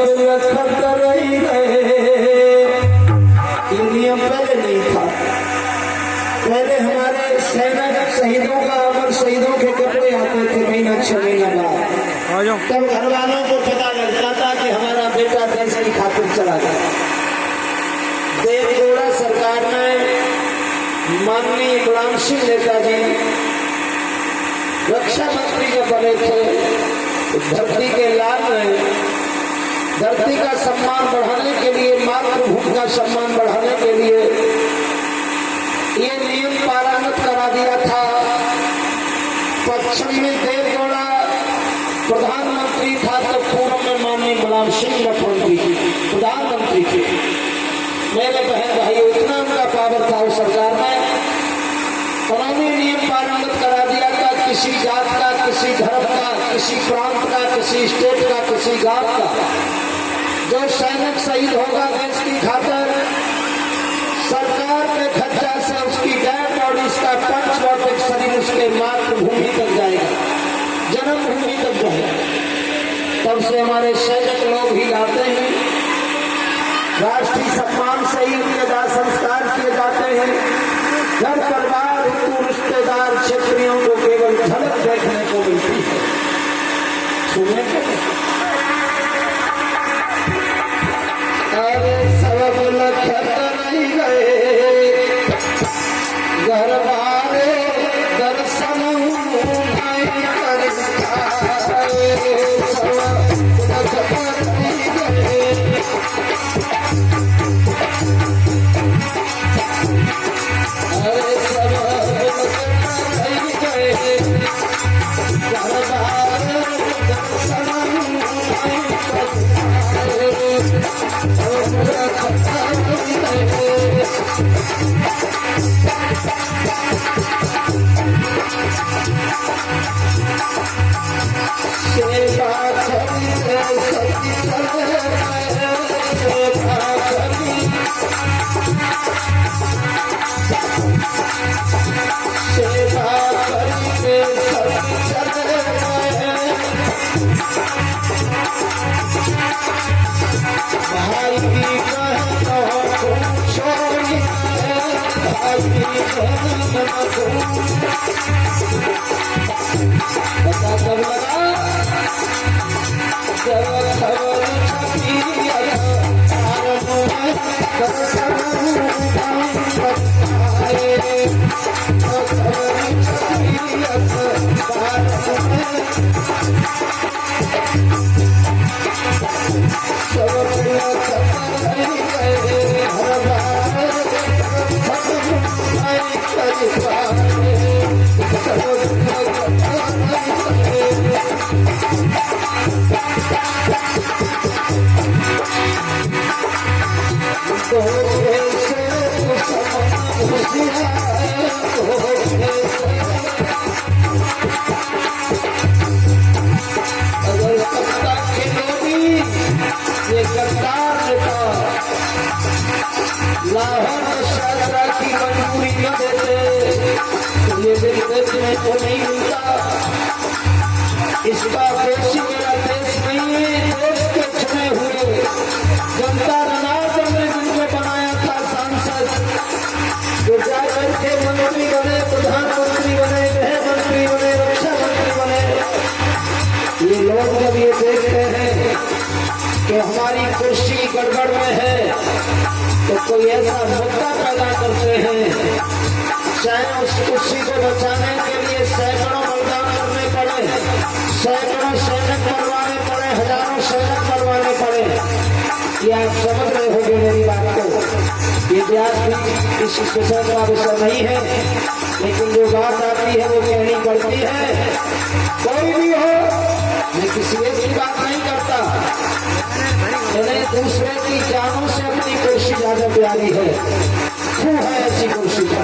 लखत रही गए। ये नियम पहले नहीं था। पहले हमारे सैनिक शहीदों का अमर शहीदों के कपड़े आते थे महीना 6 महीना बाद। तब घर वालों को पता लगता था कि हमारा बेटा देश की खातिर चला गया। देवगौड़ा सरकार में माननीय गुलाम सिंह नेताजी रक्षा मंत्री जब बने थे, धरती के लाल में धरती का सम्मान बढ़ाने के लिए, मातृभूमि का सम्मान बढ़ाने के लिए ये नियम पारागत करा दिया था। पश्चिम में देवगौड़ा प्रधानमंत्री था तो पूर्व में माननीय गुलाम सिंह लखनवी प्रधानमंत्री थे। मेरे बहन भाई इतना उनका पावर था उस सरकार में, उन्होंने नियम पारागत करा दिया था। किसी जात का, किसी धर्म का, किसी प्रांत का, किसी स्टेट का, किसी गांव का जो सैनिक शहीद होगा देश की खातिर, सरकार के खर्चा से उसकी डेड बॉडी का पंचभौतिक शरीर उसके मातृभूमि तक जाएगा, जन्मभूमि तक जाएगा। तब से हमारे सैनिक लोग ही लाते हैं, राष्ट्रीय सम्मान से ही उनके दाह संस्कार किए जाते हैं। घर परिवार, हिंदू रिश्तेदार, क्षेत्रियों को केवल झलक देखने को मिलती है, सुनने को। अरे सब लखत नहीं गए, घर बारे दर्शन नहीं करता। सब लखत नहीं गए, लाहौर शाहजहां की मंजूरी न देते ये देखने को नहीं मिलता। इसका देश मेरा देश नहीं है, देश के चुने हुए जनता जनार्दन ने जिनको बनाया था सांसद, जो जाकर के मंत्री बने, प्रधानमंत्री बने, गृह मंत्री बने, रक्षा मंत्री बने। ये लोग जब ये देखते हैं कि हमारी कुर्सी गड़बड़ में है तो कोई ऐसा मुद्दा पैदा करते हैं, चाहे उस कुर्सी को बचाने के लिए सैकड़ों बलिदान करने पड़े, सैकड़ों सैनिक मरवाने पड़े, हजारों सैनिक मरवाने पड़े। ये आप समझ रहे होंगे मेरी बात को। ये इतिहास भी इस विषय का विषय नहीं है, लेकिन जो बात आती है वो कहनी पड़ती है। कोई भी हो, मैं किसी एक की बात नहीं करता, मैंने दूसरे की जानों से अपनी कुर्सी ज्यादा प्यारी है, क्यों है ऐसी कुर्सी का।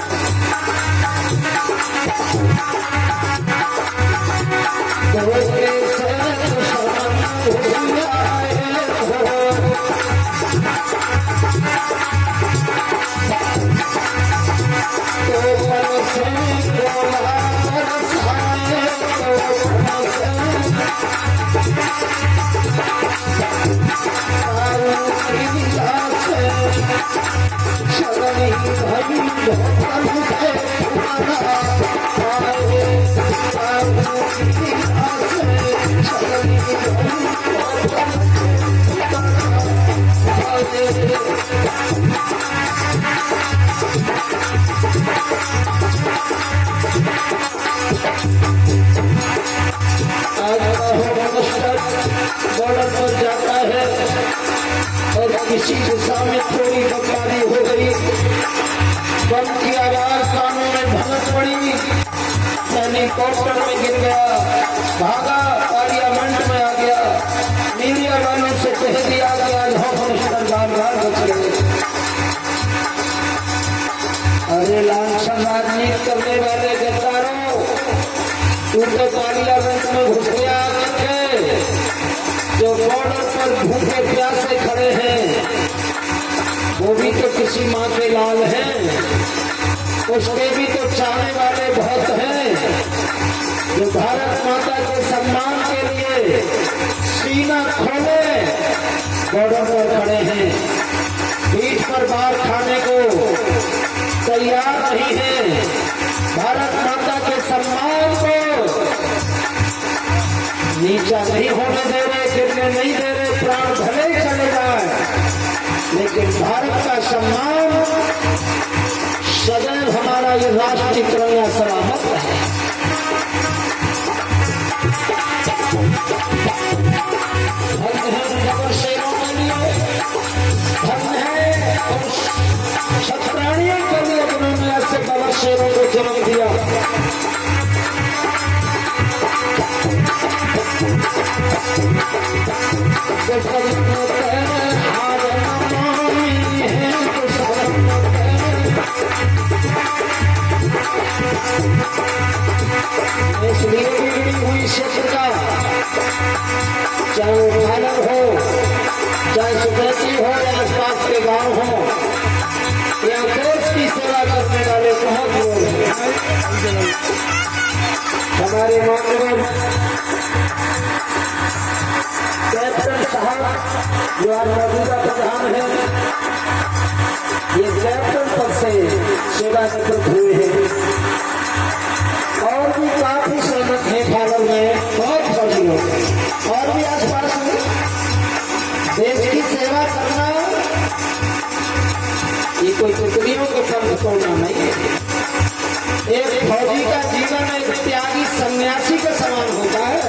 बॉर्डर पर जाता है और किसी दिशा में थोड़ी बमबारी हो गई, बम की आवाज कानों में भनक पड़ी, हेलीकॉप्टर में गिर गया, भागा पार्लियामेंट में आ गया, मीडिया वालों से कह दिया कि आज होम मिनिस्टर बार-बार बच गए। अरे लांछन राजनीति करने वाले गद्दारों, तू तो पार्लियामेंट में घुस गया, जो बॉर्डर पर भूखे प्यासे खड़े हैं वो भी तो किसी माँ के लाल हैं, उसके भी तो चाहने वाले बहुत हैं जो भारत माता के सम्मान के लिए सीना खोले बॉर्डर पर खड़े हैं, पीठ पर बार खाने को तैयार नहीं है, भारत माता के सम्मान को नीचा नहीं होने दे रहे, गिरने नहीं दे रहे, प्राण भले चले जाए लेकिन भारत का सम्मान सदैव हमारा ये राष्ट्रीय तिरंगा सलामत है। धन्य है जबर शेरों के लिए, धन्य है क्षत्राणियों के लिए जिन्होंने ऐसे बबर शेरों को जन्म दिया। इसलिए बिगड़ी हुई क्षेत्र का, चाहे वो पालन हो, चाहे सुपैती हो या आसपास के गांव हो, या देश की सेवा करने वाले बहुत लोग हैं। हमारे माननीय कैप्टन साहब जो आज मौजूदा प्रधान है, ये कैप्टन पद से सेवानिवृत्त हुए हैं और भी काफी सहमत है फालर में, बहुत फौजी लोग और भी आसपास में। देश की सेवा करना ये कोई टुकड़ियों के फर्ज तोड़ना नहीं है। एक फौजी का जीवन एक त्यागी सन्यासी के समान होता है।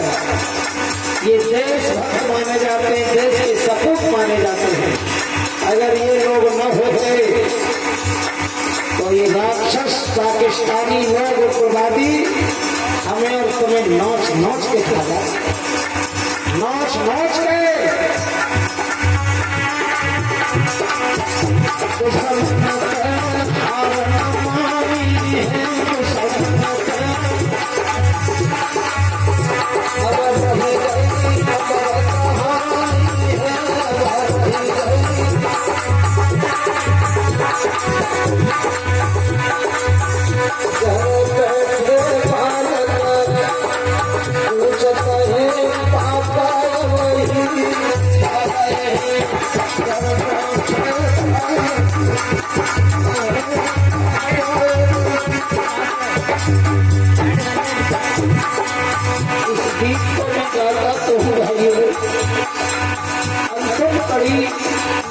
ये देशभक्त माने जाते हैं, देश के सपूत माने जाते हैं। अगर ये लोग न होते तो ये राक्षस पाकिस्तानी लोग उग्रवादी हमें और तुम्हें नोच नोच के खा जाए, नोच नोच के।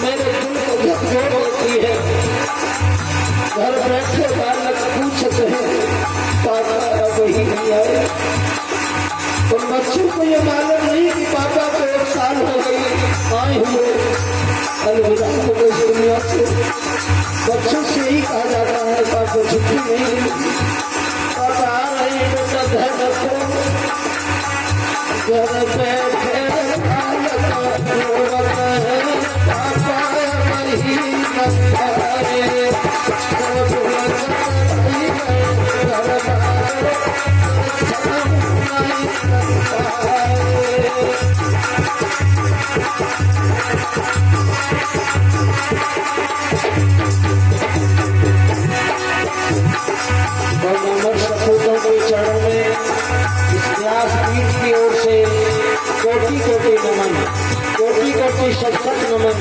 मेरे दिल को झकझोर होती है। घर बैठे बालक पूछते हैं पापा वही नहीं आए। उन बच्चों को ये मालूम नहीं कि पापा को 1 साल हो गई आए हुए अलविदा हो गई दुनिया से। बच्चों से ही कहा जाता है पापा छुट्टी नहीं मिली, पापा आ रहे हैं, बेटा घर रखो। घर बैठे सपूतों के चरणों में इतिहास पीठ की ओर से कोटि कोटि नमन, कोटि कोटि सत नमन।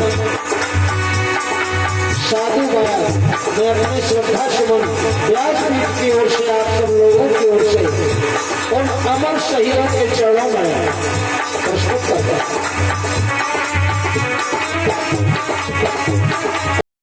साधु महाराज मैं अपने श्रद्धा सुमन व्यासपीठ की ओर से आप सब लोगों की ओर से उन अमर शहीदों के